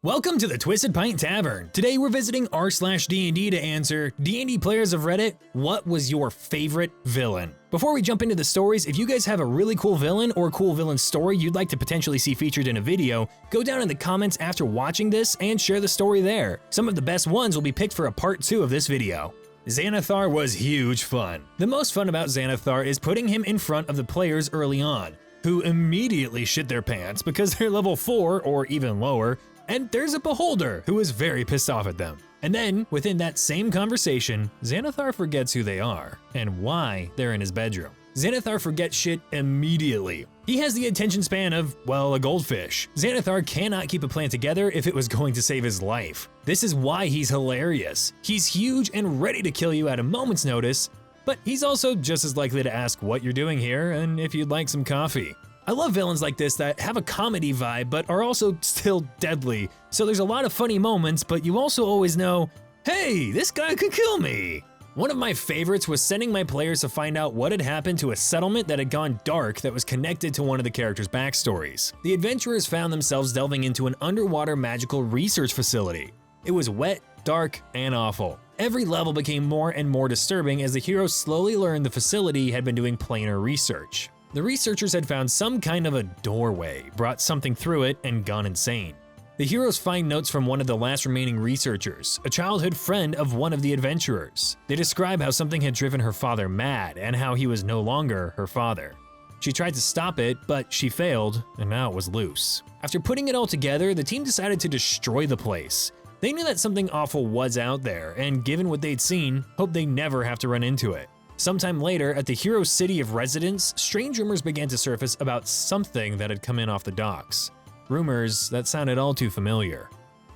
Welcome to the Twisted Pint Tavern. Today we're visiting r/D&D to answer D&D players of Reddit, what was your favorite villain? Before we jump into the stories, if you guys have a really cool villain or cool villain story you'd like to potentially see featured in a video, go down in the comments after watching this and share the story there. Some of the best ones will be picked for a part 2 of this video. Xanathar was huge fun. The most fun about Xanathar is putting him in front of the players early on, who immediately shit their pants because they're level 4 or even lower, and there's a beholder who is very pissed off at them. And then, within that same conversation, Xanathar forgets who they are and why they're in his bedroom. Xanathar forgets shit immediately. He has the attention span of, well, a goldfish. Xanathar cannot keep a plan together if it was going to save his life. This is why he's hilarious. He's huge and ready to kill you at a moment's notice, but he's also just as likely to ask what you're doing here and if you'd like some coffee. I love villains like this that have a comedy vibe but are also still deadly, so there's a lot of funny moments, but you also always know, hey, this guy could kill me. One of my favorites was sending my players to find out what had happened to a settlement that had gone dark that was connected to one of the characters' backstories. The adventurers found themselves delving into an underwater magical research facility. It was wet, dark, and awful. Every level became more and more disturbing as the heroes slowly learned the facility had been doing planar research. The researchers had found some kind of a doorway, brought something through it, and gone insane. The heroes find notes from one of the last remaining researchers, a childhood friend of one of the adventurers. They describe how something had driven her father mad and how he was no longer her father. She tried to stop it, but she failed, and now it was loose. After putting it all together, the team decided to destroy the place. They knew that something awful was out there, and given what they'd seen, hoped they never have to run into it. Sometime later, at the hero's city of residence, strange rumors began to surface about something that had come in off the docks. Rumors that sounded all too familiar.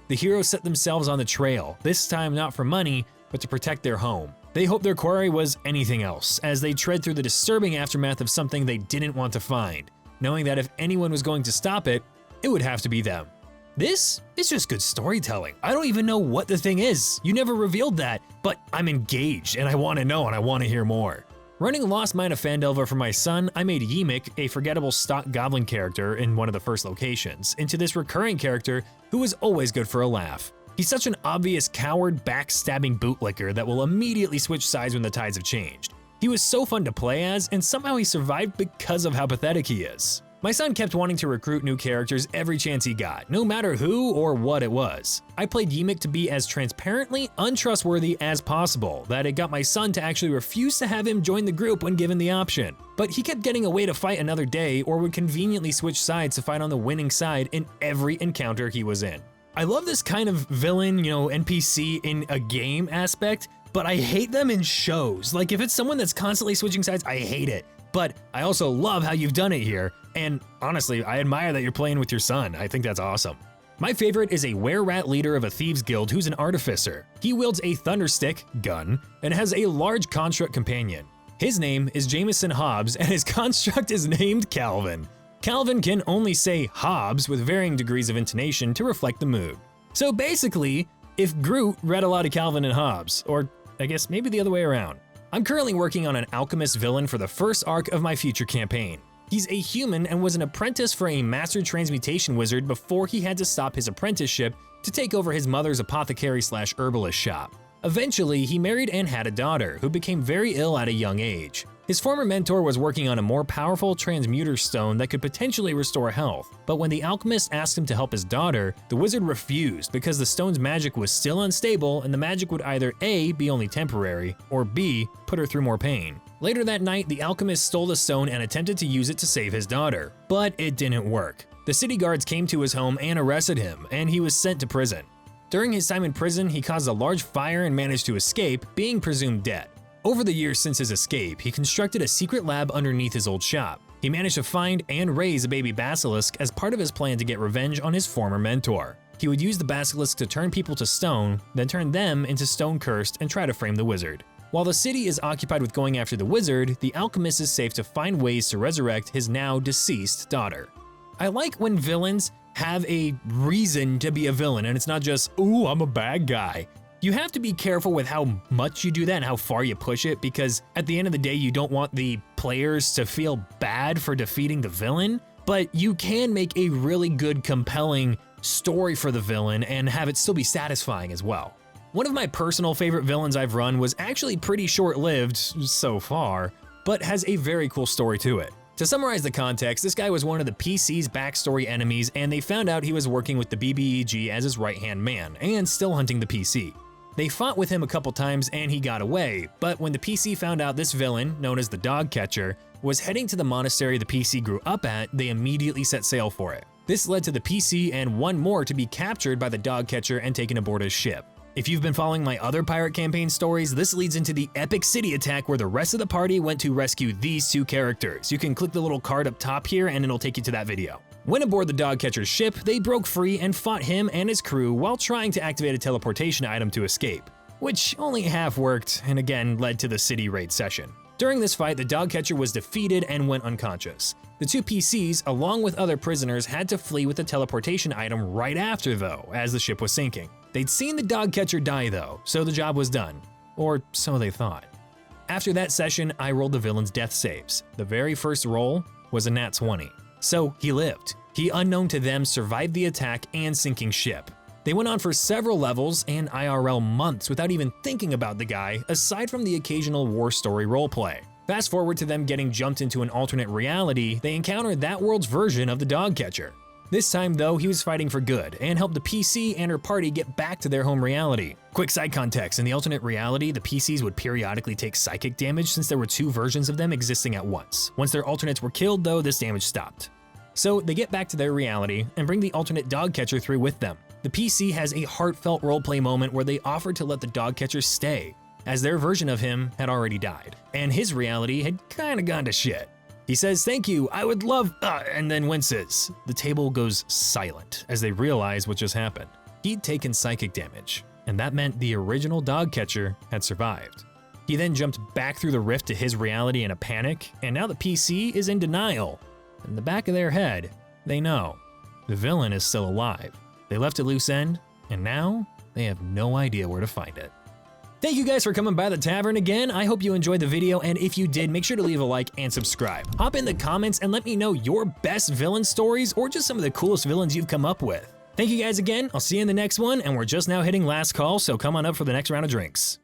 The heroes set themselves on the trail, this time not for money, but to protect their home. They hoped their quarry was anything else, as they tread through the disturbing aftermath of something they didn't want to find, knowing that if anyone was going to stop it, it would have to be them. This is just good storytelling. I don't even know what the thing is. You never revealed that, but I'm engaged and I want to know and I want to hear more. Running Lost Mine of Phandelver for my son, I made Ymik, a forgettable stock goblin character in one of the first locations, into this recurring character who is always good for a laugh. He's such an obvious coward, backstabbing bootlicker that will immediately switch sides when the tides have changed. He was so fun to play as, and somehow he survived because of how pathetic he is. My son kept wanting to recruit new characters every chance he got, no matter who or what it was. I played Ymik to be as transparently untrustworthy as possible, that it got my son to actually refuse to have him join the group when given the option. But he kept getting away to fight another day or would conveniently switch sides to fight on the winning side in every encounter he was in. I love this kind of villain, NPC in a game aspect, but I hate them in shows. Like if it's someone that's constantly switching sides, I hate it. But I also love how you've done it here, and honestly, I admire that you're playing with your son. I think that's awesome. My favorite is a were-rat leader of a thieves guild who's an artificer. He wields a thunderstick gun and has a large construct companion. His name is Jameson Hobbs, and his construct is named Calvin. Calvin can only say Hobbs with varying degrees of intonation to reflect the mood. So basically, if Groot read a lot of Calvin and Hobbes, or I guess maybe the other way around. I'm currently working on an Alchemist Villain for the first arc of my future campaign. He's a human and was an apprentice for a master transmutation wizard before he had to stop his apprenticeship to take over his mother's apothecary/herbalist shop. Eventually, he married and had a daughter who became very ill at a young age. His former mentor was working on a more powerful transmuter stone that could potentially restore health, but when the alchemist asked him to help his daughter, the wizard refused because the stone's magic was still unstable and the magic would either A, be only temporary, or B, put her through more pain. Later that night, the alchemist stole the stone and attempted to use it to save his daughter, but it didn't work. The city guards came to his home and arrested him, and he was sent to prison. During his time in prison, he caused a large fire and managed to escape, being presumed dead. Over the years since his escape, he constructed a secret lab underneath his old shop. He managed to find and raise a baby basilisk as part of his plan to get revenge on his former mentor. He would use the basilisk to turn people to stone, then turn them into stone cursed and try to frame the wizard. While the city is occupied with going after the wizard, the alchemist is safe to find ways to resurrect his now deceased daughter. I like when villains have a reason to be a villain and it's not just, ooh, I'm a bad guy. You have to be careful with how much you do that and how far you push it, because at the end of the day, you don't want the players to feel bad for defeating the villain, but you can make a really good, compelling story for the villain and have it still be satisfying as well. One of my personal favorite villains I've run was actually pretty short-lived so far, but has a very cool story to it. To summarize the context, this guy was one of the PC's backstory enemies, and they found out he was working with the BBEG as his right-hand man, and still hunting the PC. They fought with him a couple times and he got away, but when the PC found out this villain, known as the Dogcatcher, was heading to the monastery the PC grew up at, they immediately set sail for it. This led to the PC and one more to be captured by the Dogcatcher and taken aboard his ship. If you've been following my other pirate campaign stories, this leads into the epic city attack where the rest of the party went to rescue these two characters. You can click the little card up top here and it'll take you to that video. When aboard the Dogcatcher's ship, they broke free and fought him and his crew while trying to activate a teleportation item to escape, which only half worked and again led to the city raid session. During this fight, the Dogcatcher was defeated and went unconscious. The two PCs, along with other prisoners, had to flee with the teleportation item right after though, as the ship was sinking. They'd seen the Dogcatcher die though, so the job was done. Or so they thought. After that session, I rolled the villain's death saves. The very first roll was a nat 20. So he lived. He, unknown to them, survived the attack and sinking ship. They went on for several levels and IRL months without even thinking about the guy, aside from the occasional war story roleplay. Fast forward to them getting jumped into an alternate reality, they encountered that world's version of the Dogcatcher. This time though, he was fighting for good and helped the PC and her party get back to their home reality. Quick side context, in the alternate reality, the PCs would periodically take psychic damage since there were two versions of them existing at once. Once their alternates were killed though, this damage stopped. So they get back to their reality and bring the alternate Dogcatcher through with them. The PC has a heartfelt roleplay moment where they offered to let the Dogcatcher stay, as their version of him had already died, and his reality had kinda gone to shit. He says, "Thank you, I would love," and then winces. The table goes silent as they realize what just happened. He'd taken psychic damage, and that meant the original Dogcatcher had survived. He then jumped back through the rift to his reality in a panic, and now the PC is in denial. In the back of their head, they know the villain is still alive. They left a loose end, and now they have no idea where to find it. Thank you guys for coming by the tavern again. I hope you enjoyed the video, and if you did, make sure to leave a like and subscribe. Hop in the comments and let me know your best villain stories or just some of the coolest villains you've come up with. Thank you guys again. I'll see you in the next one, and we're just now hitting last call, so come on up for the next round of drinks.